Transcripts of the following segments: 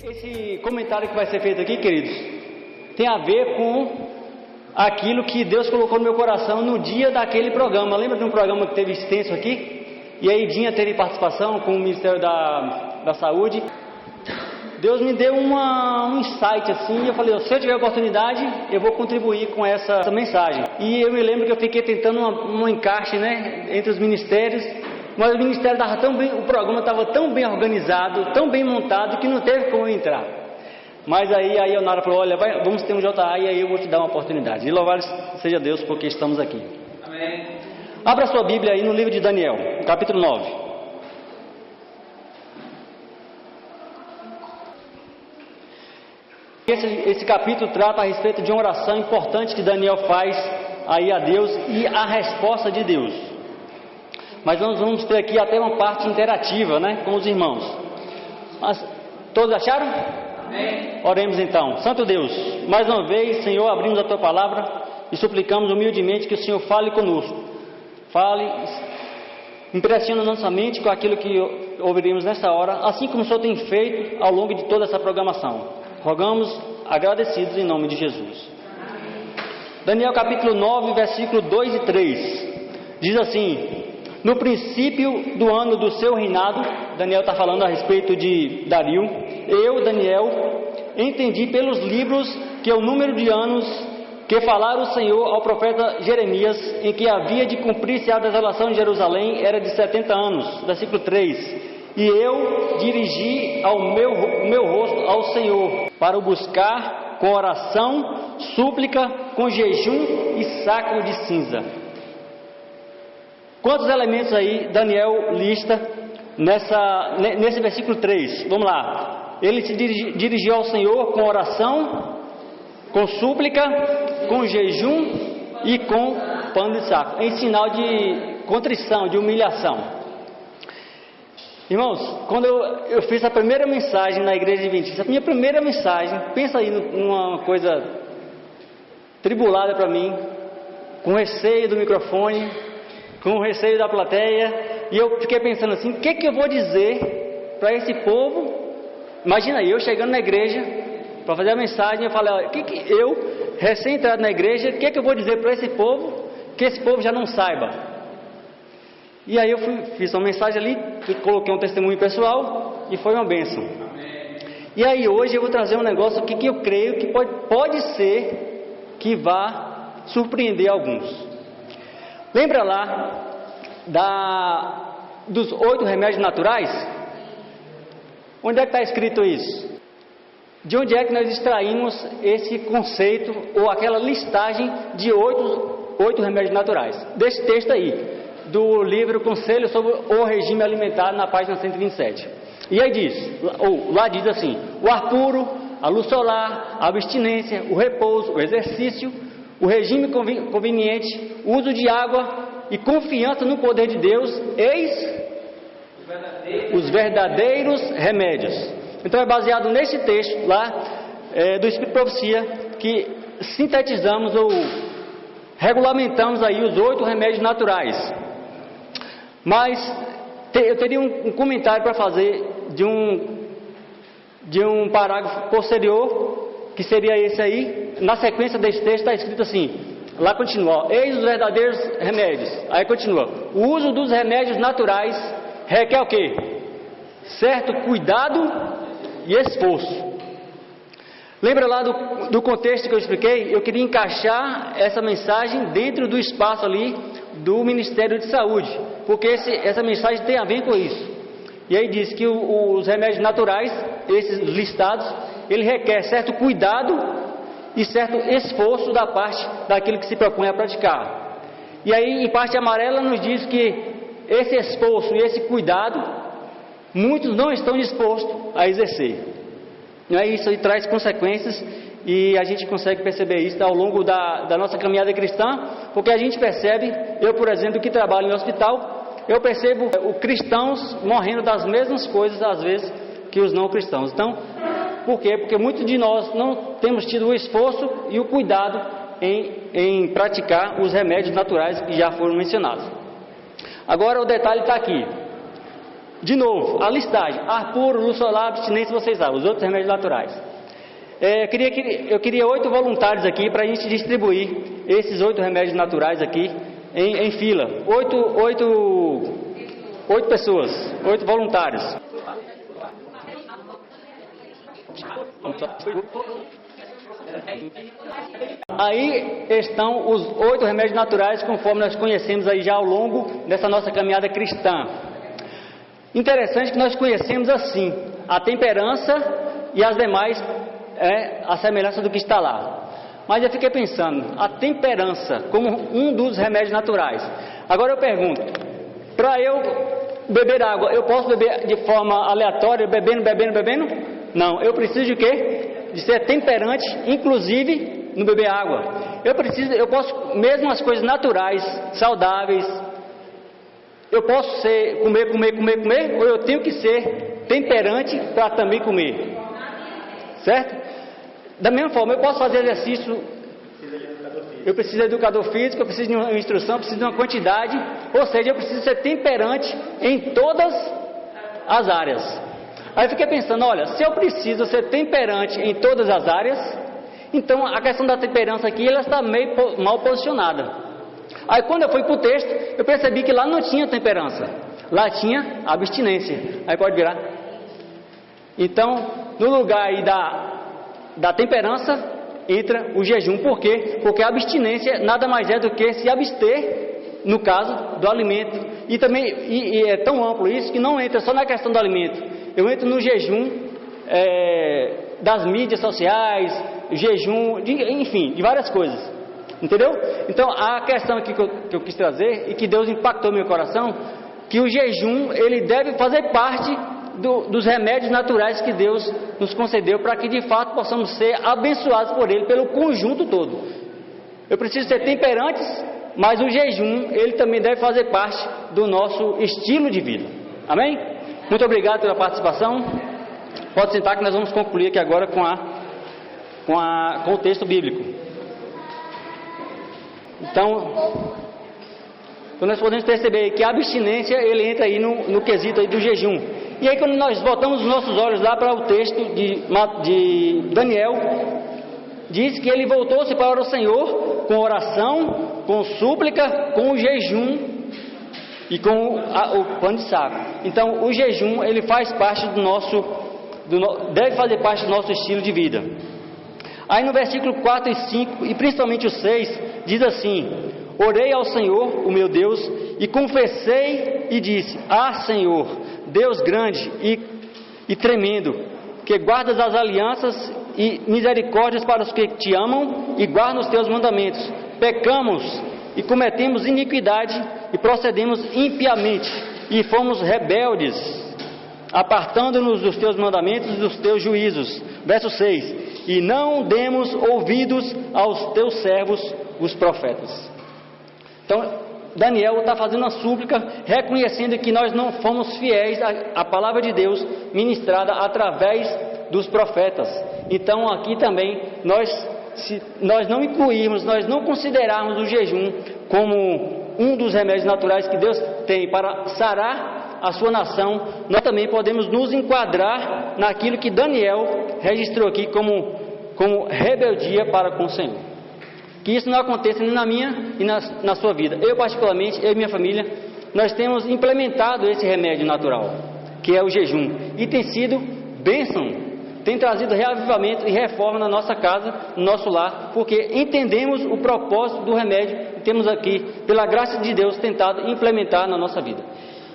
Esse comentário que vai ser feito aqui, queridos, tem a ver com aquilo que Deus colocou no meu coração no dia daquele programa. Lembra de um programa que teve extenso aqui? E aí Dinha teve participação com o Ministério da Saúde. Deus me deu um insight assim, e eu falei, se eu tiver oportunidade, eu vou contribuir com essa mensagem. E eu me lembro que eu fiquei tentando um encaixe, entre os ministérios, mas o ministério estava tão bem, o programa estava tão bem organizado, tão bem montado, que não teve como eu entrar. Mas aí a Nara falou, olha, vamos ter um JA e aí eu vou te dar uma oportunidade. E louvado seja Deus porque estamos aqui. Amém. Abra sua Bíblia aí no livro de Daniel, capítulo 9. Esse capítulo trata a respeito de uma oração importante que Daniel faz aí a Deus e a resposta de Deus. Mas nós vamos ter aqui até uma parte interativa, com os irmãos. Mas, todos acharam? Amém. Oremos então. Santo Deus, mais uma vez, Senhor, abrimos a Tua palavra e suplicamos humildemente que o Senhor fale conosco. Fale, impressiona nossa mente com aquilo que ouviremos nessa hora, assim como o Senhor tem feito ao longo de toda essa programação. Rogamos agradecidos em nome de Jesus. Daniel capítulo 9, versículo 2 e 3. Diz assim: no princípio do ano do seu reinado, Daniel está falando a respeito de Dario, eu, Daniel, entendi pelos livros que o número de anos que falara o Senhor ao profeta Jeremias, em que havia de cumprir-se a desolação de Jerusalém, era de 70 anos. Versículo 3. E eu dirigi o meu rosto ao Senhor, para o buscar com oração, súplica, com jejum e saco de cinza. Quantos elementos aí Daniel lista nesse versículo 3? Vamos lá. Ele se dirigiu ao Senhor com oração, com súplica, com jejum e com pano de saco, em sinal de contrição, de humilhação. Irmãos, quando eu fiz a primeira mensagem na igreja adventista, a minha primeira mensagem, pensa aí numa coisa tribulada para mim, com receio do microfone, com receio da plateia, e eu fiquei pensando assim, o que eu vou dizer para esse povo? Imagina aí, eu chegando na igreja para fazer a mensagem, eu falei, eu, recém-entrado na igreja, o que eu vou dizer para esse povo, que esse povo já não saiba? E aí eu fiz uma mensagem ali, coloquei um testemunho pessoal e foi uma bênção. Amém. E aí hoje eu vou trazer um negócio aqui que eu creio que pode ser que vá surpreender alguns. Lembra lá dos 8 remédios naturais? Onde é que está escrito isso? De onde é que nós extraímos esse conceito ou aquela listagem de 8 remédios naturais? Desse texto aí, do livro Conselho sobre o Regime Alimentar, na página 127. E aí lá diz assim: o ar puro, a luz solar, a abstinência, o repouso, o exercício, o regime conveniente, o uso de água e confiança no poder de Deus, eis os verdadeiros remédios. Então é baseado nesse texto lá do Espírito de Profecia que sintetizamos ou regulamentamos aí os 8 remédios naturais. Mas eu teria um comentário para fazer de um parágrafo posterior, que seria esse aí. Na sequência desse texto está escrito assim, lá continua, eis os verdadeiros remédios. Aí continua, o uso dos remédios naturais requer o quê? Certo cuidado e esforço. Lembra lá do contexto que eu expliquei? Eu queria encaixar essa mensagem dentro do espaço ali do Ministério de Saúde, porque essa mensagem tem a ver com isso. E aí diz que os remédios naturais, esses listados, ele requer certo cuidado e certo esforço da parte daquele que se propõe a praticar. E aí em parte amarela nos diz que esse esforço e esse cuidado, muitos não estão dispostos a exercer. Não é isso, e traz consequências, e a gente consegue perceber isso ao longo da nossa caminhada cristã, porque a gente percebe, eu por exemplo que trabalho em hospital, eu percebo os cristãos morrendo das mesmas coisas às vezes que os não cristãos. Então, por quê? Porque muitos de nós não temos tido o esforço e o cuidado em praticar os remédios naturais que já foram mencionados. Agora o detalhe está aqui. De novo, a listagem: ar puro, luz solar, abstinência, vocês sabem, os outros remédios naturais. Eu queria 8 voluntários aqui para a gente distribuir esses 8 remédios naturais aqui em fila. 8 pessoas, 8 voluntários. Aí estão os 8 remédios naturais, conforme nós conhecemos aí já ao longo dessa nossa caminhada cristã. Interessante que nós conhecemos assim a temperança e as demais, a semelhança do que está lá. Mas eu fiquei pensando, a temperança como um dos remédios naturais. Agora eu pergunto, para eu beber água, eu posso beber de forma aleatória, bebendo? Não, eu preciso de quê? De ser temperante, inclusive no beber água. Eu posso, mesmo as coisas naturais, saudáveis, eu posso comer, ou eu tenho que ser temperante para também comer. Certo? Da mesma forma, eu posso fazer exercício, eu preciso de educador físico, eu preciso de uma instrução, eu preciso de uma quantidade, ou seja, eu preciso ser temperante em todas as áreas. Aí eu fiquei pensando, olha, se eu preciso ser temperante em todas as áreas, então a questão da temperança aqui, ela está meio mal posicionada. Aí quando eu fui para o texto, eu percebi que lá não tinha temperança, lá tinha abstinência. Aí pode virar. Então, no lugar aí da temperança, entra o jejum. Por quê? Porque a abstinência nada mais é do que se abster, no caso, do alimento. E também é tão amplo isso que não entra só na questão do alimento. Eu entro no jejum das mídias sociais, jejum, enfim, de várias coisas. Entendeu? Então, a questão aqui que eu quis trazer, e que Deus impactou meu coração, que o jejum, ele deve fazer parte dos remédios naturais que Deus nos concedeu, para que de fato possamos ser abençoados por Ele, pelo conjunto todo. Eu preciso ser temperantes, mas o jejum, ele também deve fazer parte do nosso estilo de vida. Amém? Muito obrigado pela participação. Pode sentar que nós vamos concluir aqui agora com o texto bíblico. Então nós podemos perceber que a abstinência, ele entra aí no quesito aí do jejum. E aí quando nós voltamos os nossos olhos lá para o texto de Daniel, diz que ele voltou-se para o Senhor com oração, com súplica, com o jejum e com o pano de saco. Então o jejum, ele faz parte deve fazer parte do nosso estilo de vida. Aí no versículo 4 e 5, e principalmente o 6, diz assim: orei ao Senhor, o meu Deus, e confessei e disse: Senhor, Deus grande e tremendo, que guardas as alianças e misericórdias para os que te amam e guardam os teus mandamentos. Pecamos e cometemos iniquidade e procedemos impiamente e fomos rebeldes, apartando-nos dos teus mandamentos e dos teus juízos. Verso 6: e não demos ouvidos aos teus servos, os profetas. Então, Daniel está fazendo uma súplica, reconhecendo que nós não fomos fiéis à palavra de Deus ministrada através dos profetas. Então, aqui também, se nós não incluirmos, nós não considerarmos o jejum como um dos remédios naturais que Deus tem para sarar a sua nação, nós também podemos nos enquadrar naquilo que Daniel registrou aqui como rebeldia para com o Senhor. Que isso não aconteça nem na minha e na sua vida. Eu particularmente, eu e minha família, nós temos implementado esse remédio natural, que é o jejum, e tem sido bênção, tem trazido reavivamento e reforma na nossa casa, no nosso lar, porque entendemos o propósito do remédio e temos aqui, pela graça de Deus, tentado implementar na nossa vida.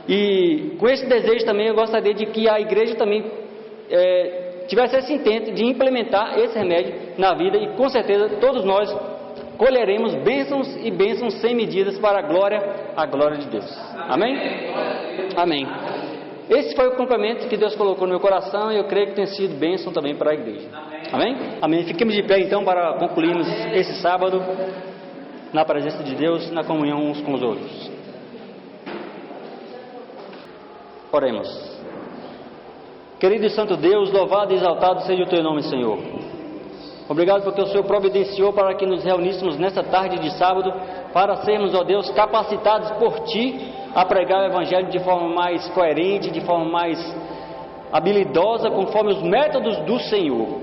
E com esse desejo também eu gostaria de que a igreja também tivesse esse intento de implementar esse remédio na vida, e com certeza todos nós colheremos bênçãos e bênçãos sem medidas para a glória de Deus. Amém? Amém. Esse foi o complemento que Deus colocou no meu coração, e eu creio que tem sido bênção também para a igreja. Amém? Amém. Fiquemos de pé então para concluirmos esse sábado na presença de Deus, na comunhão uns com os outros. Oremos. Querido e santo Deus, louvado e exaltado seja o teu nome, Senhor. Obrigado porque o Senhor providenciou para que nos reuníssemos nesta tarde de sábado, para sermos, ó Deus, capacitados por Ti a pregar o Evangelho de forma mais coerente, de forma mais habilidosa, conforme os métodos do Senhor.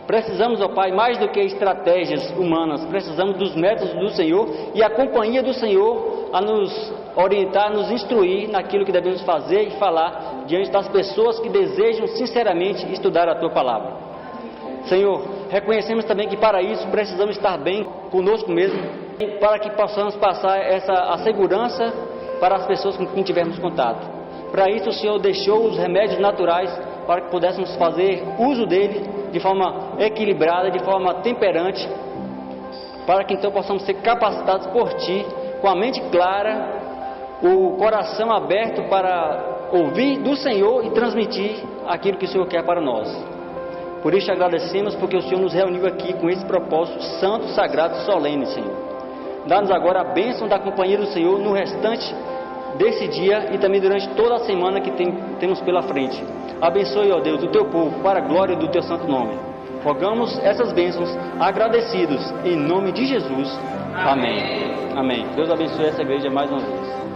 Precisamos, ó Pai, mais do que estratégias humanas, precisamos dos métodos do Senhor e a companhia do Senhor a nos orientar, nos instruir naquilo que devemos fazer e falar diante das pessoas que desejam sinceramente estudar a Tua Palavra. Senhor, reconhecemos também que para isso precisamos estar bem conosco mesmo, para que possamos passar a segurança para as pessoas com quem tivermos contato. Para isso o Senhor deixou os remédios naturais para que pudéssemos fazer uso dele de forma equilibrada, de forma temperante, para que então possamos ser capacitados por Ti, com a mente clara, o coração aberto para ouvir do Senhor e transmitir aquilo que o Senhor quer para nós. Por isso agradecemos, porque o Senhor nos reuniu aqui com esse propósito santo, sagrado e solene, Senhor. Dá-nos agora a bênção da companhia do Senhor no restante desse dia e também durante toda a semana que temos pela frente. Abençoe, ó Deus, o Teu povo, para a glória do Teu santo nome. Rogamos essas bênçãos agradecidos, em nome de Jesus. Amém. Amém. Deus abençoe essa igreja mais uma vez.